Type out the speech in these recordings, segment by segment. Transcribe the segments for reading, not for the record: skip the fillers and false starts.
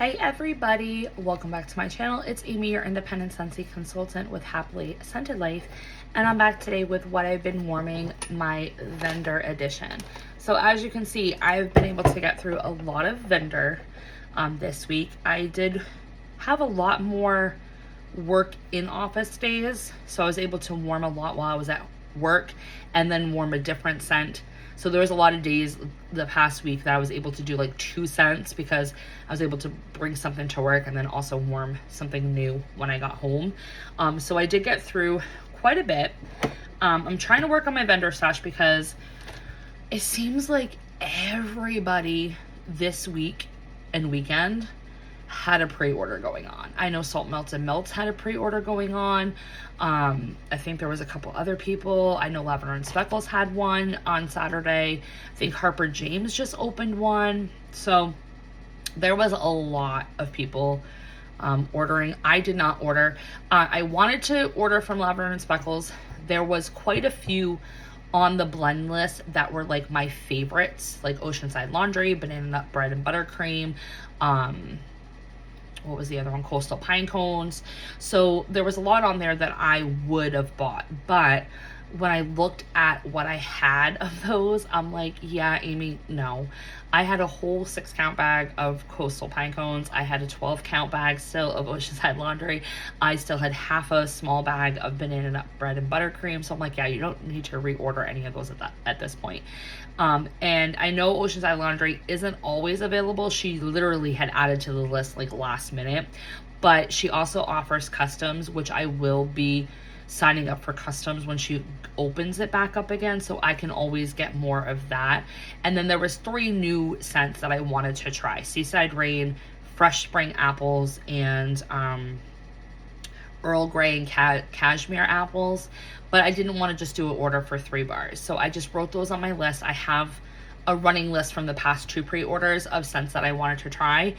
Hey everybody, welcome back to my channel. It's Amy, your independent Scentsy consultant with Happily Scented Life, and I'm back today with what I've been warming, my Lavender edition. So as you can see, I've been able to get through a lot of Lavender this week. I did have a lot more work in office days, so I was able to warm a lot while I was at work and then warm a different scent. So there was a lot of days the past week that I was able to do like 2 scents because I was able to bring something to work and then also warm something new when I got home. So I did get through quite a bit. I'm trying to work on my vendor stash because it seems like everybody this week and weekend had a pre-order going on. I know Salt Melts and Melts had a pre-order going on. I think there was a couple other people. I know Lavender and Speckles had one on Saturday. I think Harper James just opened one. So there was a lot of people ordering. I did not order. I wanted to order from Lavender and Speckles. There was quite a few on the blend list that were like my favorites, like Oceanside Laundry, Banana Nut Bread and Buttercream, what was the other one? Coastal Pine Cones. So there was a lot on there that I would have bought, but when I looked at what I had of those, I'm like, yeah, Amy, no. I had a whole 6-count bag of Coastal Pine Cones. I had a 12-count bag still of Oceanside Laundry. I still had half a small bag of Banana Nut Bread and Buttercream. So I'm like, yeah, you don't need to reorder any of those at this point. And I know Oceanside Laundry isn't always available. She literally had added to the list like last minute, but she also offers customs, which I will be signing up for customs when she opens it back up again, so I can always get more of that. And then there was 3 new scents that I wanted to try: Seaside Rain, Fresh Spring Apples, and Earl Grey and Cashmere Apples. But I didn't want to just do an order for 3 bars, so I just wrote those on my list. I have a running list from the past 2 pre-orders of scents that I wanted to try,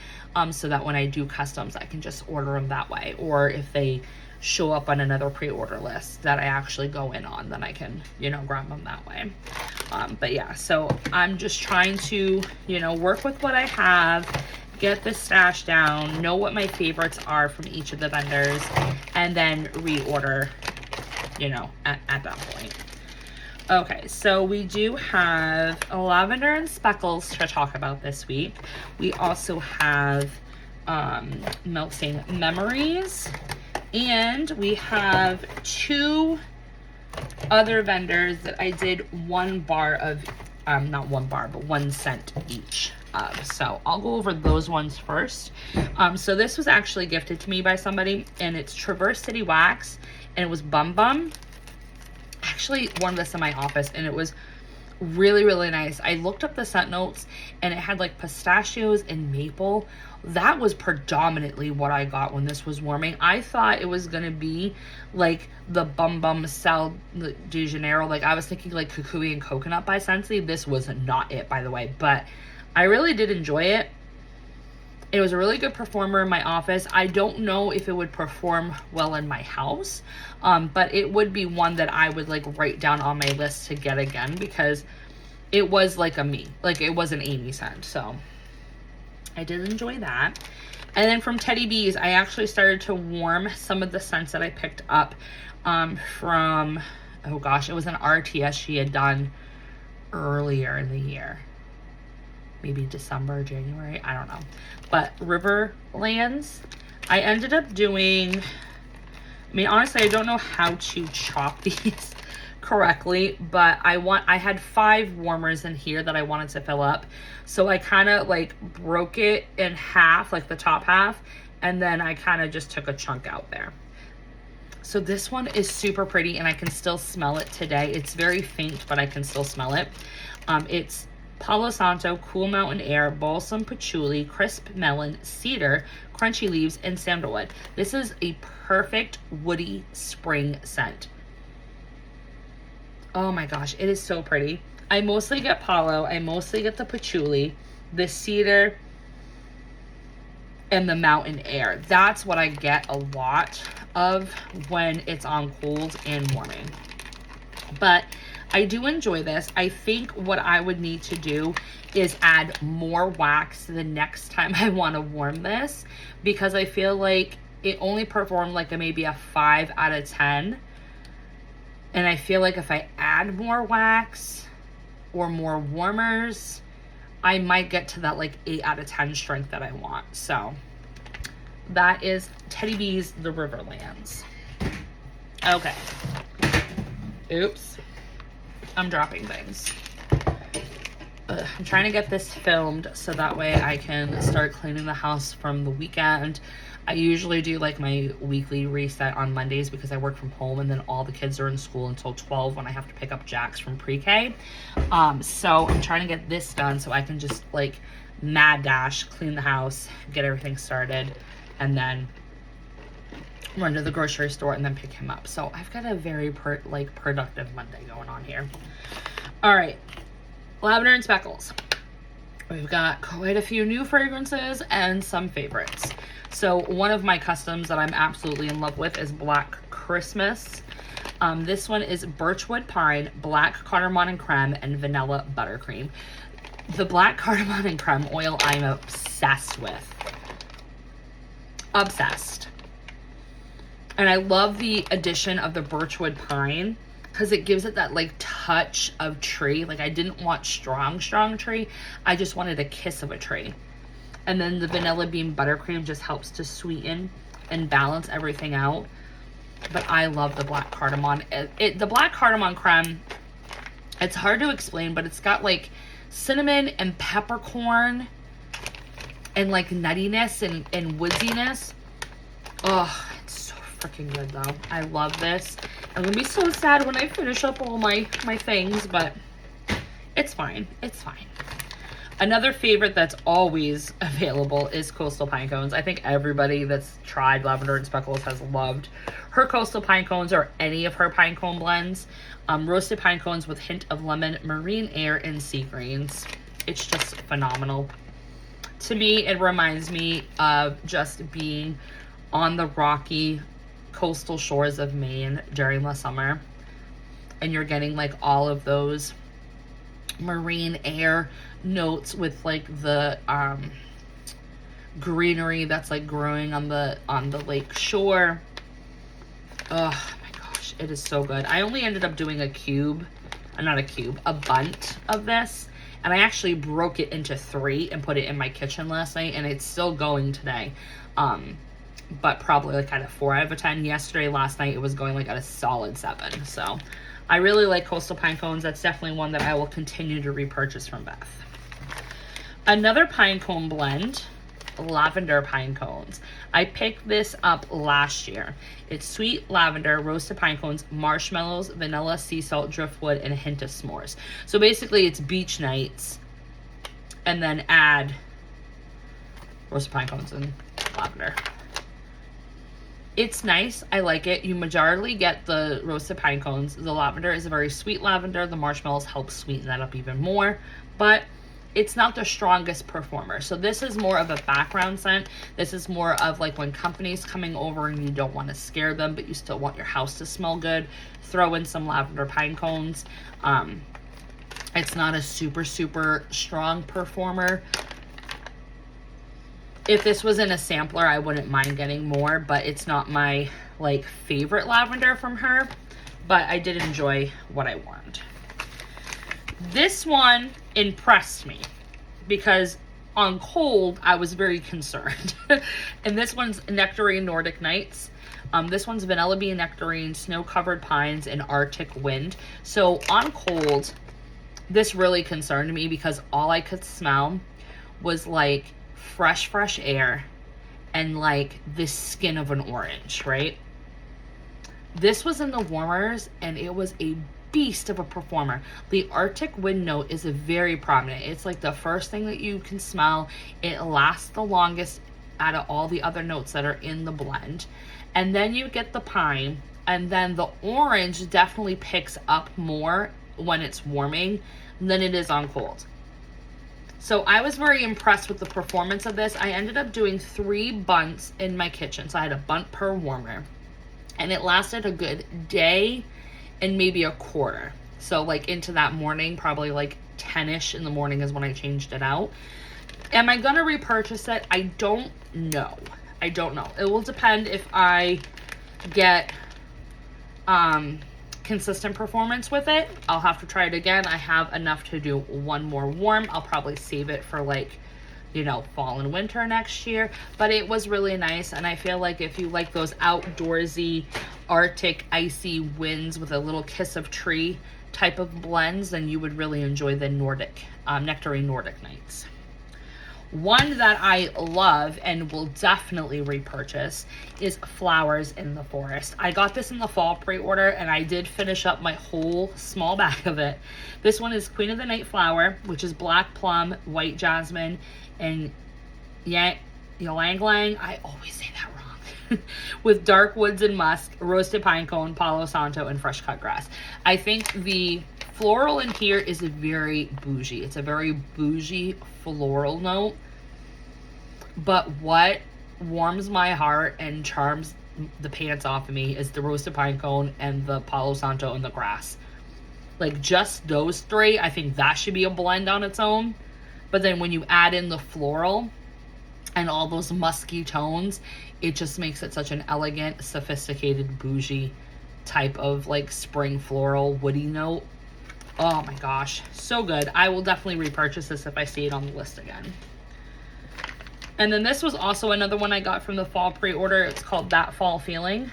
so that when I do customs, I can just order them that way. Or if they show up on another pre-order list that I actually go in on, then I can, grab them that way. But yeah, so I'm just trying to, work with what I have, get the stash down, know what my favorites are from each of the vendors, and then reorder, at that point. Okay, so we do have Lavender and Speckles to talk about this week. We also have Melting Memories, and we have 2 other vendors that I did 1 bar of, not 1 bar, but 1 scent each of. So I'll go over those ones first. So this was actually gifted to me by somebody, and it's Traverse City Wax, and it was Bum Bum. I actually wore this in my office, and it was really, really nice. I looked up the scent notes, and it had like pistachios and maple. That was predominantly what I got when this was warming. I thought it was gonna be like the Bum Bum Sal de Janeiro. Like I was thinking like Kukui and Coconut by Scentsy. This was not it, by the way, but I really did enjoy it. It was a really good performer in my office. I don't know if it would perform well in my house, but it would be one that I would like write down on my list to get again, because it was like a me, like it was an Amy scent. So I did enjoy that. And then from Teddy Bees, I actually started to warm some of the scents that I picked up from, oh gosh, it was an RTS she had done earlier in the year. Maybe December, January, I don't know. But Riverlands, I ended up doing, honestly, I don't know how to chop these correctly, but I had 5 warmers in here that I wanted to fill up. So I kind of like broke it in half, like the top half, and then I kind of just took a chunk out there. So this one is super pretty, and I can still smell it today. It's very faint, but I can still smell it. It's Palo Santo, Cool Mountain Air, Balsam Patchouli, Crisp Melon, Cedar, Crunchy Leaves, and Sandalwood. This is a perfect woody spring scent. Oh my gosh, it is so pretty. I mostly get Palo, I mostly get the Patchouli, the Cedar, and the Mountain Air. That's what I get a lot of when it's on cold and warming. But I do enjoy this. I think what I would need to do is add more wax the next time I want to warm this, because I feel like it only performed like maybe a 5 out of 10. And I feel like if I add more wax or more warmers, I might get to that like 8 out of 10 strength that I want. So that is Teddy B's The Riverlands. Okay. Oops. I'm dropping things. I'm trying to get this filmed so that way I can start cleaning the house from the weekend. I usually do like my weekly reset on Mondays because I work from home, and then all the kids are in school until 12 when I have to pick up Jax from pre-K. So I'm trying to get this done so I can just like mad dash, clean the house, get everything started, and then run to the grocery store and then pick him up. So I've got a very productive Monday going on here. All right, Lavender and Speckles. We've got quite a few new fragrances and some favorites. So one of my customs that I'm absolutely in love with is Black Christmas. This one is Birchwood Pine, Black Cardamom and Creme, and Vanilla Buttercream. The Black Cardamom and Creme oil I'm obsessed with. Obsessed. And I love the addition of the Birchwood Pine because it gives it that like touch of tree. Like I didn't want strong tree. I just wanted a kiss of a tree. And then the Vanilla Bean Buttercream just helps to sweeten and balance everything out. But I love the Black Cardamom. The Black Cardamom Creme, it's hard to explain, but it's got like cinnamon and peppercorn and like nuttiness and woodsiness. Oh, it's so freaking good though. I love this. I'm gonna be so sad when I finish up all my things, but it's fine. It's fine. Another favorite that's always available is Coastal Pine Cones. I think everybody that's tried Lavender and Speckles has loved her Coastal Pine Cones or any of her pine cone blends. Roasted pine cones with hint of lemon, marine air, and sea greens. It's just phenomenal. To me, it reminds me of just being on the rocky coastal shores of Maine during the summer. And you're getting like all of those marine air notes with like the greenery that's like growing on the lake shore. Oh my gosh, it is so good. I only ended up doing a bunt of this, and I actually broke it into 3 and put it in my kitchen last night, and it's still going today. But probably like at a 4 out of 10. Yesterday, last night, it was going like at a solid 7. So I really like Coastal Pine Cones. That's definitely one that I will continue to repurchase from Beth. Another pine cone blend, Lavender Pine Cones. I picked this up last year. It's sweet lavender, roasted pine cones, marshmallows, vanilla, sea salt, driftwood, and a hint of s'mores. So basically it's beach nights and then add roasted pine cones and lavender. It's nice. I like it. You majorly get the roasted pine cones. The lavender is a very sweet lavender. The marshmallows help sweeten that up even more, but it's not the strongest performer. So this is more of a background scent. This is more of like when company's coming over and you don't want to scare them, but you still want your house to smell good. Throw in some lavender pine cones. It's not a super strong performer. If this was in a sampler, I wouldn't mind getting more, but it's not my like favorite lavender from her, but I did enjoy what I warmed. This one impressed me because on cold, I was very concerned. And this one's Nectarine Nordic Nights. This one's Vanilla Bean Nectarine, Snow-Covered Pines, and Arctic Wind. So on cold, this really concerned me because all I could smell was like fresh air and like the skin of an orange, right? This was in the warmers and it was a beast of a performer. The Arctic Wind note is a very prominent. It's like the first thing that you can smell. It lasts the longest out of all the other notes that are in the blend. And then you get the pine, and then the orange definitely picks up more when it's warming than it is on cold. So I was very impressed with the performance of this. I ended up doing 3 bunts in my kitchen. So I had a bunt per warmer, and it lasted a good day and maybe a quarter. So like into that morning, probably like 10ish in the morning is when I changed it out. Am I gonna repurchase it? I don't know. I don't know. It will depend if I get consistent performance with it. I'll have to try it again. I have enough to do one more warm. I'll probably save it for like, you know, fall and winter next year. But it was really nice, and I feel like if you like those outdoorsy, Arctic, icy winds with a little kiss of tree type of blends, then you would really enjoy the Nordic, Nectarine Nordic Nights. One that I love and will definitely repurchase is Flowers in the Forest. I got this in the fall pre-order, and I did finish up my whole small bag of it. This one is Queen of the Night Flower, which is black plum, white jasmine, and ylang ylang. I always say that wrong. With dark woods and musk, roasted pine cone, palo santo, and fresh cut grass. I think the floral in here is very bougie. It's a very bougie floral note. But what warms my heart and charms the pants off of me is the roasted pine cone and the palo santo and the grass. Like, just those three, I think that should be a blend on its own. But then when you add in the floral and all those musky tones, it just makes it such an elegant, sophisticated, bougie type of like spring floral woody note. Oh my gosh, so good. I will definitely repurchase this if I see it on the list again. And then this was also another one I got from the fall pre-order. It's called That Fall Feeling.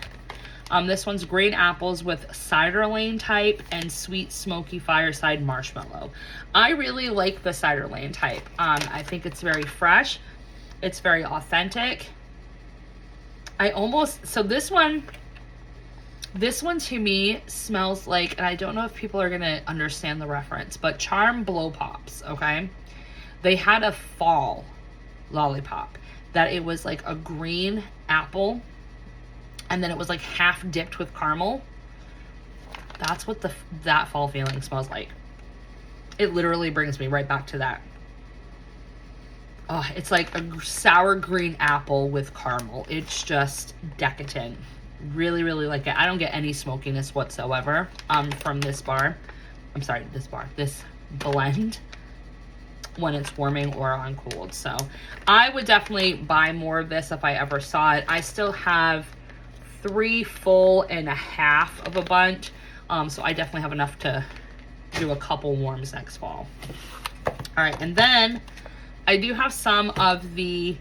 This one's green apples with cider lane type and sweet smoky fireside marshmallow. I really like the cider lane type. I think it's very fresh. It's very authentic. So this one to me smells like, and I don't know if people are going to understand the reference, but Charm Blow Pops, okay? They had a fall lollipop that it was like a green apple, and then it was like half dipped with caramel. That's what That Fall Feeling smells like. It literally brings me right back to that. Oh, it's like a sour green apple with caramel. It's just decadent. Really, really like it. I don't get any smokiness whatsoever from this blend when it's warming or on cooled. So I would definitely buy more of this if I ever saw it. I still have 3 full and a half of a bunch. So I definitely have enough to do a couple warms next fall. All right, and then I do have some of the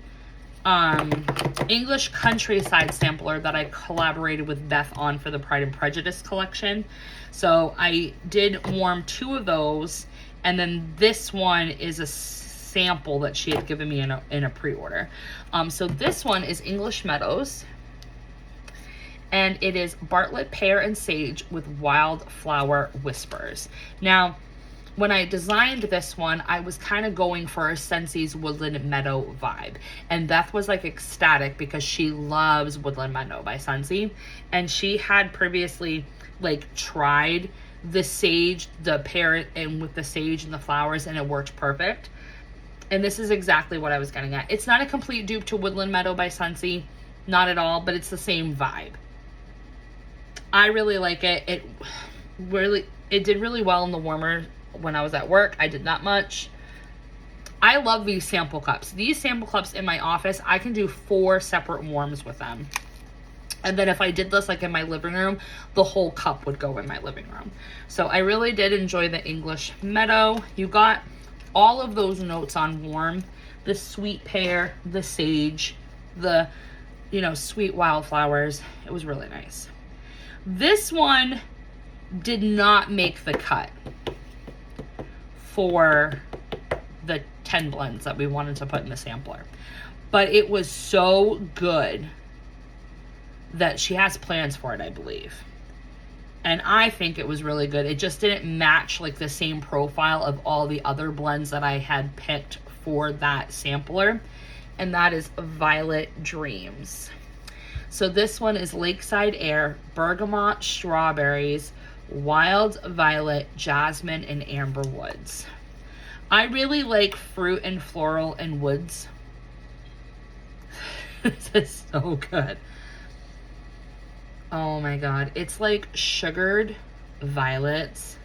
English Countryside sampler that I collaborated with Beth on for the Pride and Prejudice collection. So I did warm 2 of those, and then this one is a sample that she had given me in a pre-order. So this one is English Meadows, and it is Bartlett Pear and Sage with Wildflower Whispers. Now, when I designed this one, I was kind of going for a Scentsy's Woodland Meadow vibe. And Beth was like ecstatic because she loves Woodland Meadow by Scentsy. And she had previously like tried the sage, the pear, and with the sage and the flowers, and it worked perfect. And this is exactly what I was getting at. It's not a complete dupe to Woodland Meadow by Scentsy, not at all, but it's the same vibe. I really like it. It did really well in the warmer when I was at work. I did not much. I love these sample cups. These sample cups in my office, I can do 4 separate warms with them. And then if I did this like in my living room, the whole cup would go in my living room. So I really did enjoy the English Meadow. You got all of those notes on warm. The sweet pear, the sage, the, sweet wildflowers. It was really nice. This one did not make the cut for the 10 blends that we wanted to put in the sampler. But it was so good that she has plans for it, I believe. And I think it was really good. It just didn't match like the same profile of all the other blends that I had picked for that sampler. And that is Violet Dreams. So this one is Lakeside Air, Bergamot, Strawberries, Wild Violet, Jasmine, and Amber Woods. I really like fruit and floral and woods. This is so good. Oh my god. It's like sugared violets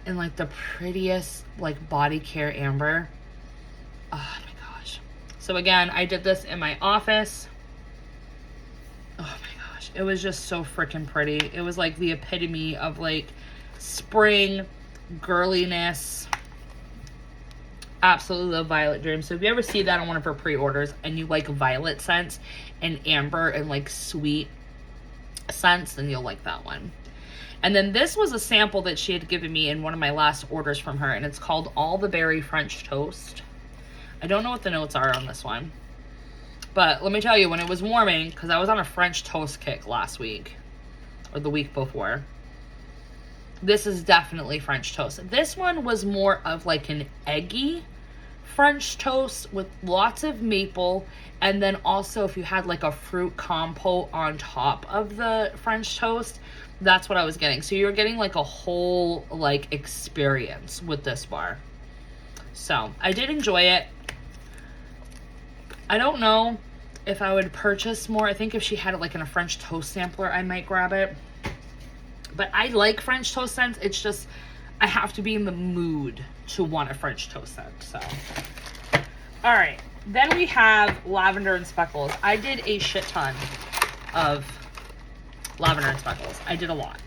in like the prettiest like body care amber. Oh my gosh. So again, I did this in my office. Oh my gosh. It was just so freaking pretty. It was like the epitome of like spring girliness. Absolutely love Violet Dream. So if you ever see that on one of her pre-orders and you like violet scents and amber and like sweet scents, then you'll like that one. And then this was a sample that she had given me in one of my last orders from her, and it's called All the Berry French Toast. I don't know what the notes are on this one, but let me tell you, when it was warming, because I was on a French toast kick last week or the week before, this is definitely French toast. This one was more of like an eggy French toast with lots of maple, and then also if you had like a fruit compote on top of the French toast, that's what I was getting. So you're getting like a whole like experience with this bar. So I did enjoy it. I don't know if I would purchase more. I think if she had it like in a French toast sampler, I might grab it. But I like French toast scents. It's just, I have to be in the mood to want a French toast scent. So, all right. Then we have Lavender and Speckles. I did a shit ton of Lavender and Speckles. I did a lot.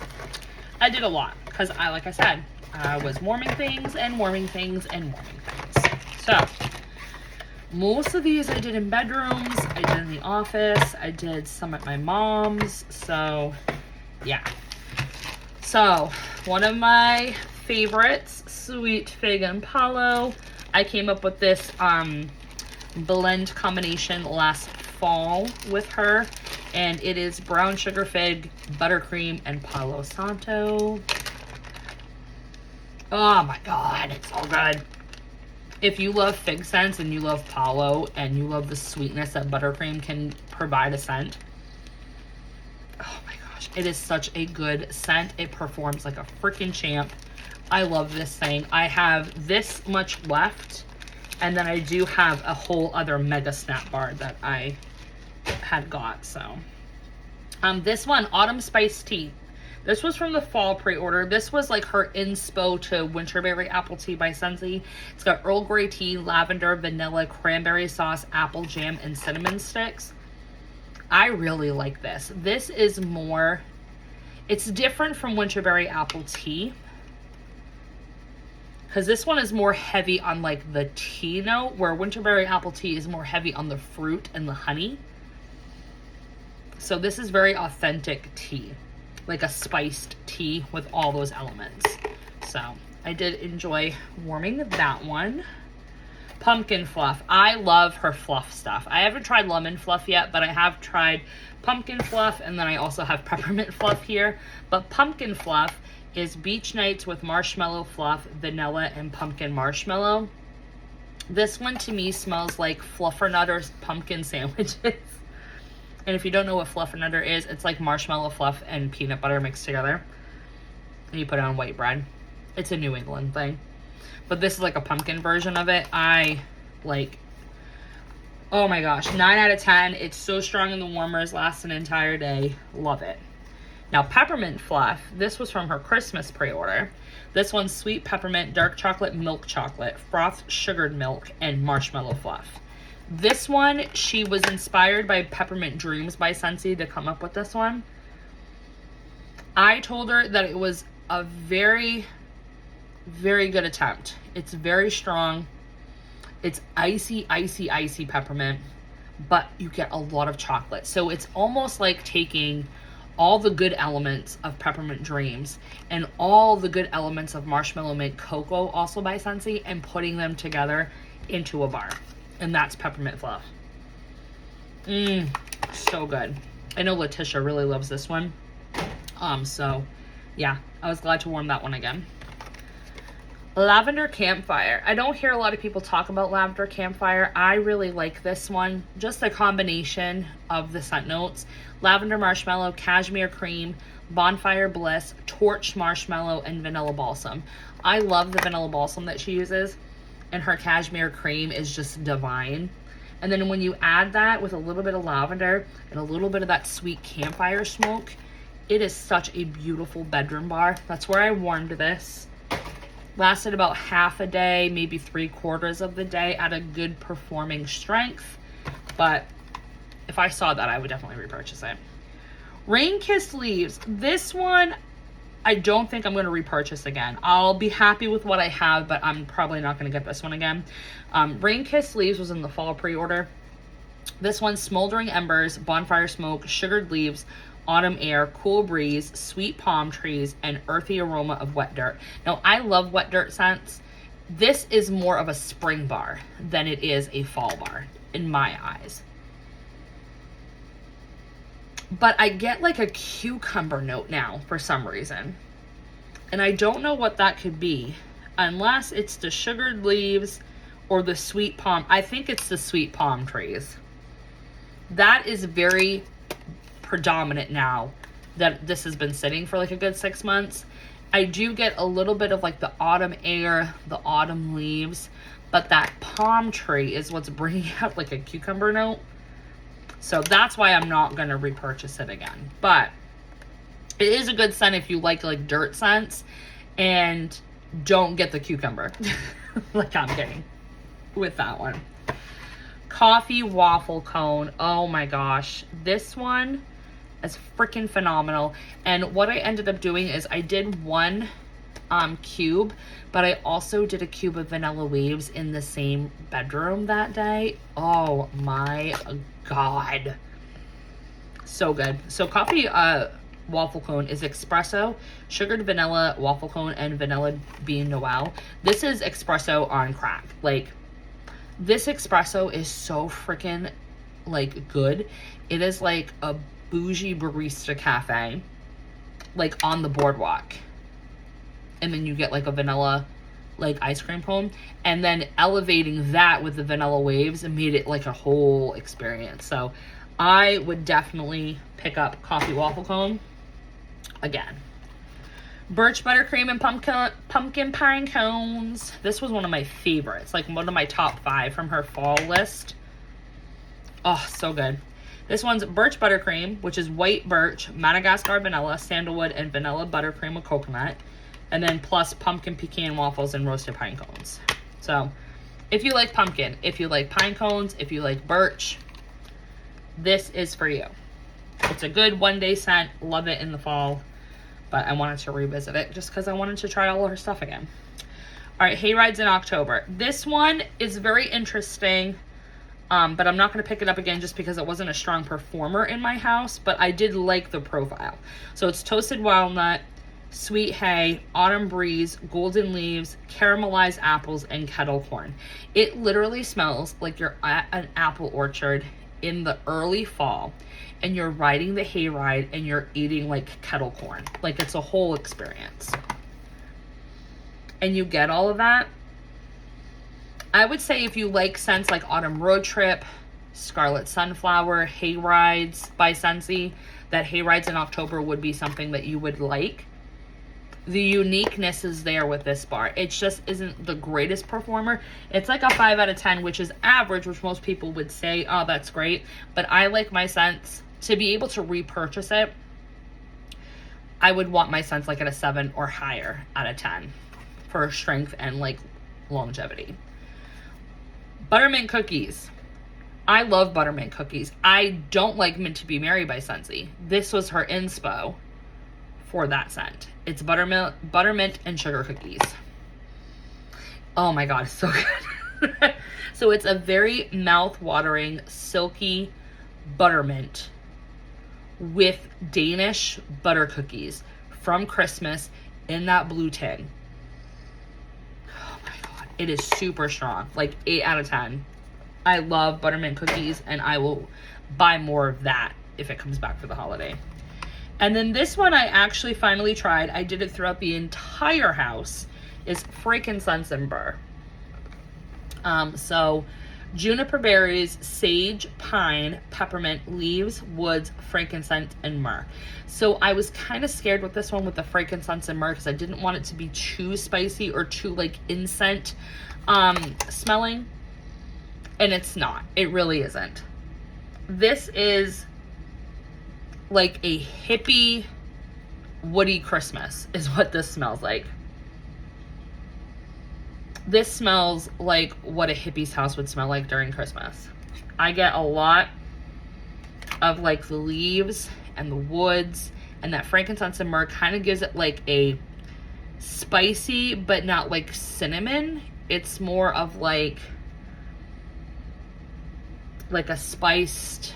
Because like I said, I was warming things and warming things and warming things. So, most of these I did in bedrooms. I did in the office. I did some at my mom's. So, yeah. So, one of my favorites, Sweet Fig and Palo. I came up with this blend combination last fall with her, and it is brown sugar fig, buttercream, and Palo Santo. Oh my god, it's so good. If you love fig scents and you love Palo and you love the sweetness that buttercream can provide a scent, oh my gosh, it is such a good scent. It performs like a freaking champ. I love this thing. I have this much left, and then I do have a whole other mega snap bar that I had got. So this one, Autumn Spice Tea, this was from the fall pre-order. This was like her inspo to Winterberry Apple Tea by Scentsy. It's got Earl Grey tea, lavender, vanilla, cranberry sauce, apple jam, and cinnamon sticks. I really like this. This is more, it's different from Winterberry Apple Tea, because this one is more heavy on like the tea note, where Winterberry Apple Tea is more heavy on the fruit and the honey. So this is very authentic tea, like a spiced tea with all those elements. So I did enjoy warming that one. Pumpkin Fluff. I love her fluff stuff. I haven't tried lemon fluff yet, but I have tried pumpkin fluff, and then I also have peppermint fluff here. But pumpkin fluff is beach nights with marshmallow fluff, vanilla, and pumpkin marshmallow. This one to me smells like Fluffernutters pumpkin sandwiches. And if you don't know what Fluffernutter is, it's like marshmallow fluff and peanut butter mixed together, and you put it on white bread. It's a New England thing. But this is like a pumpkin version of it. I like, oh my gosh, 9 out of 10. It's so strong in the warmers, lasts an entire day. Love it. Now, Peppermint Fluff, this was from her Christmas pre-order. This one's sweet peppermint, dark chocolate, milk chocolate, frothed sugared milk, and marshmallow fluff. This one, she was inspired by Peppermint Dreams by Scentsy to come up with this one. I told her that it was a very, very good attempt. It's very strong. It's icy, icy, icy peppermint, but you get a lot of chocolate. So it's almost like taking all the good elements of Peppermint Dreams and all the good elements of Marshmallow Mint Cocoa, also by Scentsy, and putting them together into a bar. And that's Peppermint Fluff. So good. I know Letitia really loves this one. So yeah, I was glad to warm that one again. Lavender Campfire. I don't hear a lot of people talk about Lavender Campfire. I really like this one. Just a combination of the scent notes. Lavender marshmallow, cashmere cream, bonfire bliss, torch marshmallow, and vanilla balsam. I love the vanilla balsam that she uses, and her cashmere cream is just divine. And then when you add that with a little bit of lavender and a little bit of that sweet campfire smoke, it is such a beautiful bedroom bar. That's where I warmed this. Lasted about half a day, maybe 3/4 of the day at a good performing strength. But if I saw that, I would definitely repurchase it. Rain Kissed Leaves. This one, I don't think I'm going to repurchase again. I'll be happy with what I have, but I'm probably not going to get this one again. Rain Kissed Leaves was in the fall pre-order. This one, Smoldering Embers, Bonfire Smoke, Sugared Leaves, Autumn Air, Cool Breeze, Sweet Palm Trees, and Earthy Aroma of Wet Dirt. Now, I love wet dirt scents. This is more of a spring bar than it is a fall bar, in my eyes. But I get like a cucumber note now for some reason. And I don't know what that could be. Unless it's the Sugared Leaves or the Sweet Palm. I think it's the Sweet Palm Trees. That is very predominant now that this has been sitting for like a good 6 months. I do get a little bit of like the autumn air, the autumn leaves. But that palm tree is what's bringing out like a cucumber note. So that's why I'm not going to repurchase it again. But it is a good scent if you like dirt scents and don't get the cucumber like I'm getting with that one. Coffee Waffle Cone. Oh my gosh. This one is freaking phenomenal. And what I ended up doing is I did one cube, but I also did a cube of Vanilla Waves in the same bedroom that day. Oh my God. So good. So Coffee Waffle Cone is espresso, sugared vanilla waffle cone, and vanilla bean noel. This is espresso on crack. Like, this espresso is so freaking like good. It is like a bougie barista cafe, like on the boardwalk. And then you get like a vanilla like ice cream cone, and then elevating that with the vanilla waves and made it like a whole experience. So I would definitely pick up Coffee Waffle Cone again. Birch Buttercream and pumpkin pine cones. This was one of my favorites, like one of my top 5 from her fall list. Oh, so good. This one's Birch Buttercream, which is white birch, Madagascar vanilla, sandalwood, and vanilla buttercream with coconut. And then plus pumpkin pecan waffles and roasted pine cones. So if you like pumpkin, if you like pine cones, if you like birch, this is for you. It's a good one-day scent. Love it in the fall. But I wanted to revisit it just because I wanted to try all of her stuff again. All right, Hayrides in October. This one is very interesting, but I'm not going to pick it up again just because it wasn't a strong performer in my house, but I did like the profile. So it's Toasted Walnut, Sweet Hay, Autumn Breeze, Golden Leaves, Caramelized Apples, and Kettle Corn. It literally smells like you're at an apple orchard in the early fall and you're riding the hayride and you're eating like kettle corn. Like, it's a whole experience. And you get all of that. I would say if you like scents like Autumn Road Trip, Scarlet Sunflower, Hayrides by Scentsy, that Hayrides in October would be something that you would like. The uniqueness is there with this bar. It just isn't the greatest performer. It's like a 5 out of 10, which is average, which most people would say, oh, that's great. But I like my scents to be able to repurchase it. I would want my scents like at a 7 or higher out of 10 for strength and like longevity. Buttermint Cookies. I love buttermint cookies. I don't like Mint to Be Merry by Scentsy. This was her inspo for that scent. It's buttermint and sugar cookies. Oh my God, so good. So it's a very mouth-watering, silky buttermint with Danish butter cookies from Christmas in that blue tin. Oh my God, it is super strong. Like 8 out of 10. I love buttermint cookies, and I will buy more of that if it comes back for the holiday. And then this one I actually finally tried. I did it throughout the entire house. Is Frankincense and Burr. So juniper berries, sage, pine, peppermint, leaves, woods, frankincense, and myrrh. So I was kind of scared with this one with the frankincense and myrrh because I didn't want it to be too spicy or too like incense smelling. And it's not. It really isn't. This is like a hippie, woody Christmas is what this smells like. This smells like what a hippie's house would smell like during Christmas. I get a lot of like the leaves and the woods, and that frankincense and myrrh kind of gives it like a spicy, but not like cinnamon. It's more of like a spiced,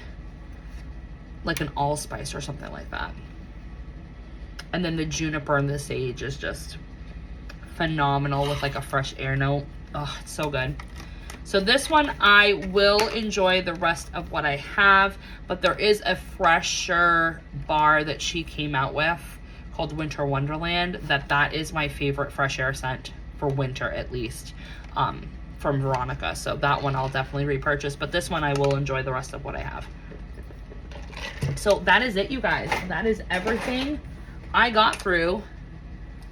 like an allspice or something like that. And then the juniper and the sage is just phenomenal with like a fresh air note. Oh, it's so good. So this one I will enjoy the rest of what I have, but there is a fresher bar that she came out with called Winter Wonderland, that is my favorite fresh air scent for winter, at least, from Veronica. So that one I'll definitely repurchase, but this one I will enjoy the rest of what I have. So that is it, you guys. That is everything I got through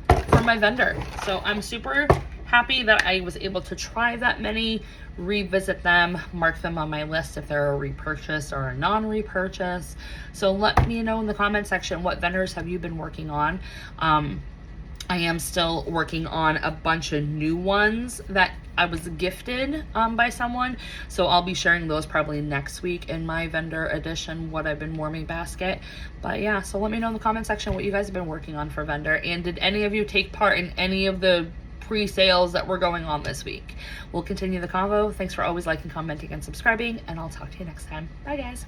for my vendor. So I'm super happy that I was able to try that many, revisit them, mark them on my list if they're a repurchase or a non-repurchase. So let me know in the comment section, what vendors have you been working on? I am still working on a bunch of new ones that I was gifted by someone. So I'll be sharing those probably next week in my vendor edition, what I've been warming basket. But yeah, so let me know in the comment section what you guys have been working on for vendor. And did any of you take part in any of the pre-sales that were going on this week? We'll continue the convo. Thanks for always liking, commenting, and subscribing, and I'll talk to you next time. Bye, guys.